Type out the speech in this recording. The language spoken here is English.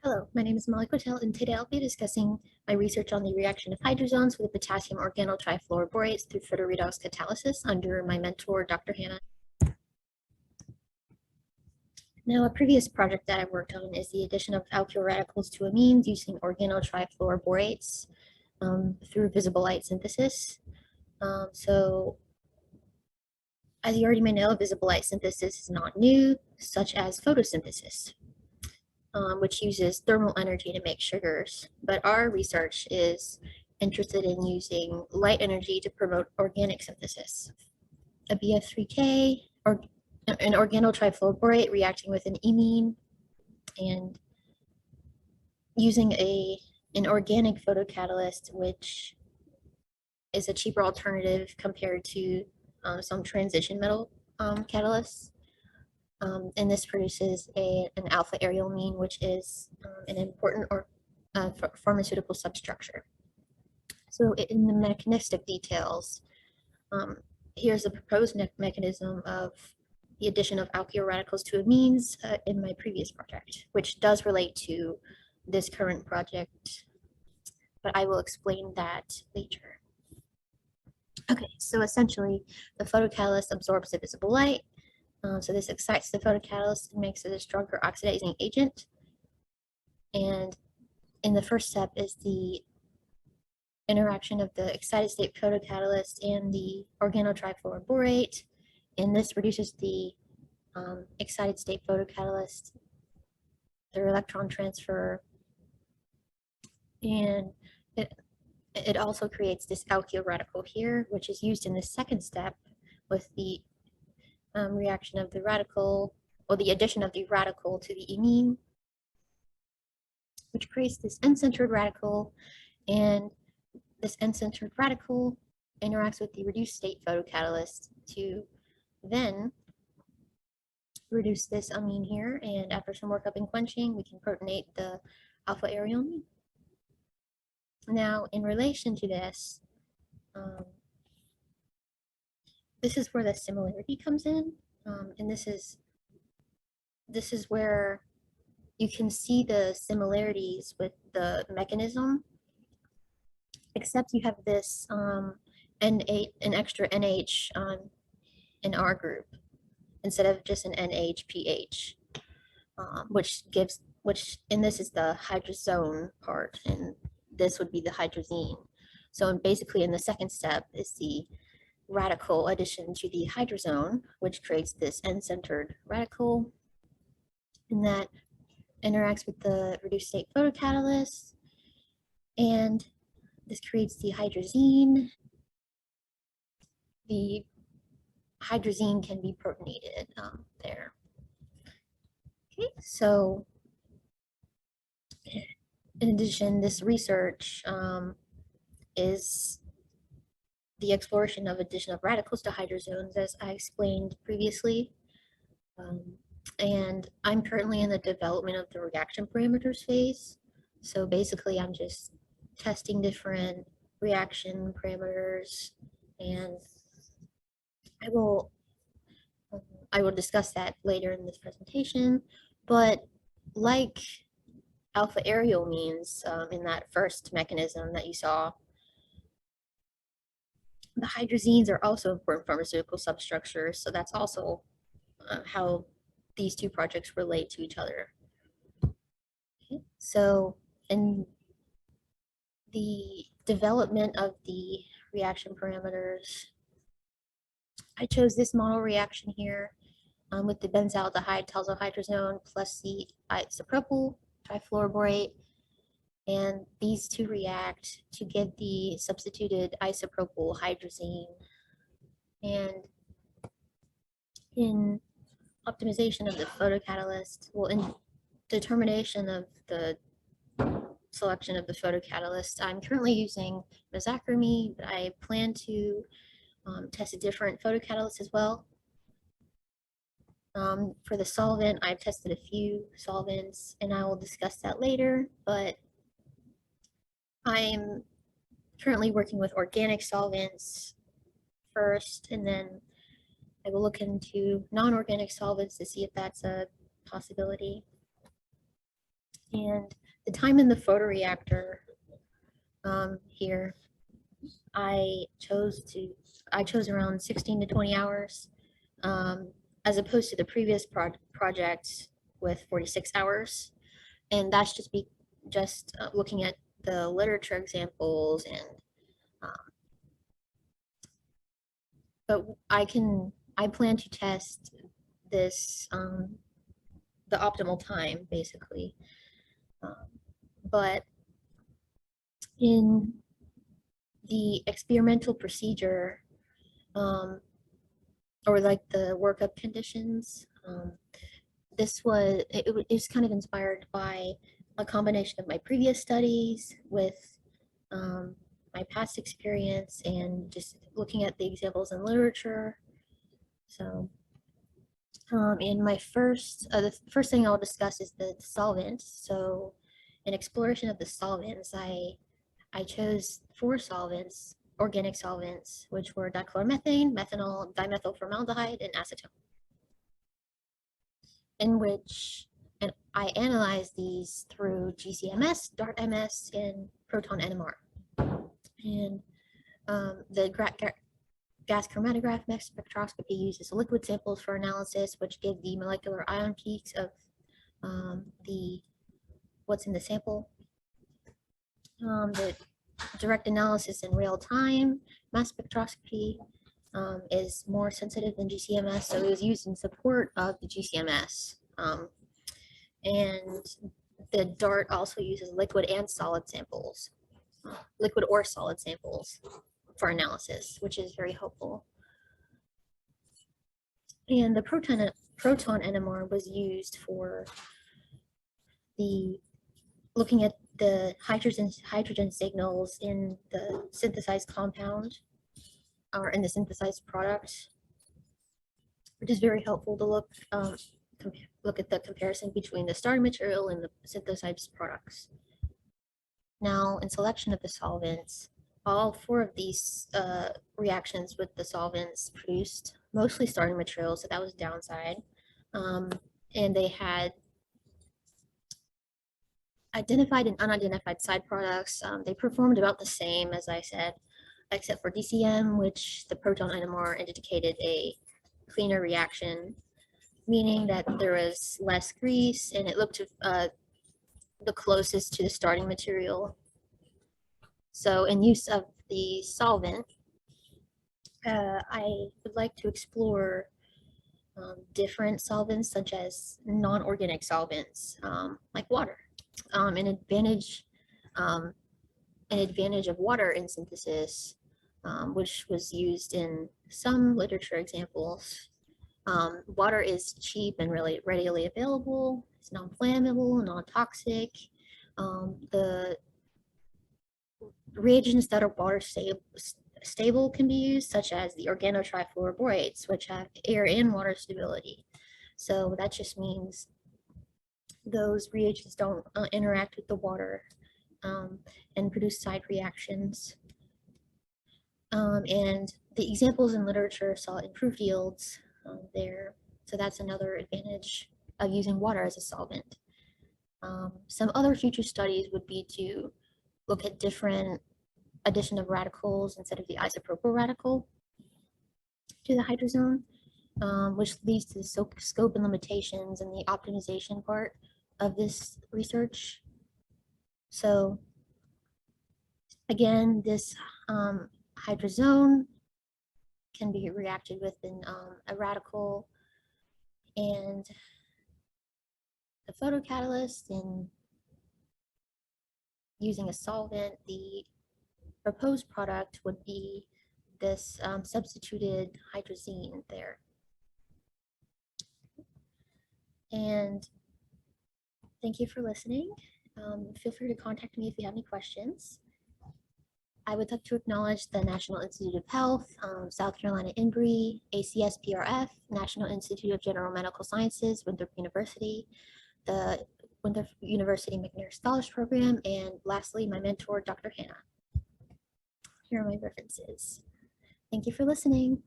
Hello, my name is Molly Quetel, and today I'll be discussing my research on the reaction of hydrozones with potassium organotrifluoroborates through photoredox catalysis under my mentor, Dr. Hannah. Now, a previous project that I worked on is the addition of alkyl radicals to amines using organotrifluoroborates through visible light synthesis. As you already may know, visible light synthesis is not new, such as photosynthesis. Which uses thermal energy to make sugars. But our research is interested in using light energy to promote organic synthesis. A BF3K, or an organotrifluoroborate reacting with an imine and using an organic photocatalyst, which is a cheaper alternative compared to some transition metal catalysts. And this produces an alpha arylamine, which is an important pharmaceutical substructure. So in the mechanistic details, here's the proposed mechanism of the addition of alkyl radicals to amines in my previous project, which does relate to this current project, but I will explain that later. Okay, so essentially the photocatalyst absorbs the visible light. So this excites the photocatalyst and makes it a stronger oxidizing agent. And in the first step is the interaction of the excited state photocatalyst and the organotrifluoroborate. And this reduces the excited state photocatalyst through electron transfer. And it also creates this alkyl radical here, which is used in the second step with the reaction of the radical, or the addition of the radical to the imine, which creates this end-centered radical, and this end-centered radical interacts with the reduced state photocatalyst to then reduce this amine here, and after some workup and quenching, we can protonate the alpha arylamine. Now, in relation to this, this is where the similarity comes in, and this is where you can see the similarities with the mechanism, except you have this an extra NH in our group instead of just an NH-PH, and this is the hydrazone part, and this would be the hydrazine. So basically in the second step is the radical addition to the hydrazone, which creates this end-centered radical, and that interacts with the reduced state photocatalyst, and this creates the hydrazine. The hydrazine can be protonated there. Okay, so in addition, this research is the exploration of addition of radicals to hydrazones, as I explained previously. And I'm currently in the development of the reaction parameters phase. So basically, I'm just testing different reaction parameters, and I will discuss that later in this presentation. But like alpha arylamines in that first mechanism that you saw, the hydrazines are also important pharmaceutical substructures, so that's also how these two projects relate to each other. Okay. So in the development of the reaction parameters, I chose this model reaction here with the benzaldehyde talzohydrazone plus the isopropyl trifluoroborate, and these two react to get the substituted isopropyl hydrazine. And in optimization of the photocatalyst, well, in determination of the selection of the photocatalyst, I'm currently using mezachramy, but I plan to test a different photocatalyst as well. For the solvent, I've tested a few solvents, and I will discuss that later, but I'm currently working with organic solvents first, and then I will look into non-organic solvents to see if that's a possibility. And the time in the photoreactor here, I chose around 16 to 20 hours, as opposed to the previous project with 46 hours. And that's just looking at the literature examples, and but I plan to test this, the optimal time basically. But in the experimental procedure, or like the workup conditions, it was kind of inspired by a combination of my previous studies with my past experience and just looking at the examples in literature. So in the first thing I'll discuss is the solvents. So in exploration of the solvents, I chose 4 solvents, organic solvents, which were dichloromethane, methanol, dimethylformaldehyde, and acetone. And I analyzed these through GCMS, DART-MS, and proton NMR. And the gas chromatograph spectroscopy uses liquid samples for analysis, which give the molecular ion peaks of what's in the sample. The direct analysis in real time mass spectroscopy is more sensitive than GCMS, so it was used in support of the GCMS. And the DART also uses liquid and solid samples, liquid or solid samples for analysis, which is very helpful. And the proton NMR was used for looking at the hydrogen signals in the synthesized compound or in the synthesized product, which is very helpful to look at the comparison between the starting material and the synthesized products. Now, in selection of the solvents, all 4 of these reactions with the solvents produced mostly starting materials, so that was downside. And they had identified and unidentified side products. They performed about the same, as I said, except for DCM, which the proton NMR indicated a cleaner reaction, meaning that there was less grease and it looked the closest to the starting material. So in use of the solvent, I would like to explore different solvents such as non-organic solvents, like water. An advantage of water in synthesis, which was used in some literature examples. Water is cheap and really readily available. It's non-flammable, non-toxic. The reagents that are water stable can be used, such as the organotrifluoroborates, which have air and water stability. So that just means those reagents don't interact with the water and produce side reactions. And the examples in literature saw improved yields there. So that's another advantage of using water as a solvent. Some other future studies would be to look at different addition of radicals instead of the isopropyl radical to the hydrazone, which leads to the scope and limitations and the optimization part of this research. So again, this hydrazone can be reacted with in a radical, and the photocatalyst in using a solvent, the proposed product would be this substituted hydrazine there. And thank you for listening. Feel free to contact me if you have any questions. I would like to acknowledge the National Institute of Health, South Carolina INBRE, ACSPRF, National Institute of General Medical Sciences, Winthrop University, the Winthrop University McNair Scholarship Program, and lastly, my mentor, Dr. Hannah. Here are my references. Thank you for listening.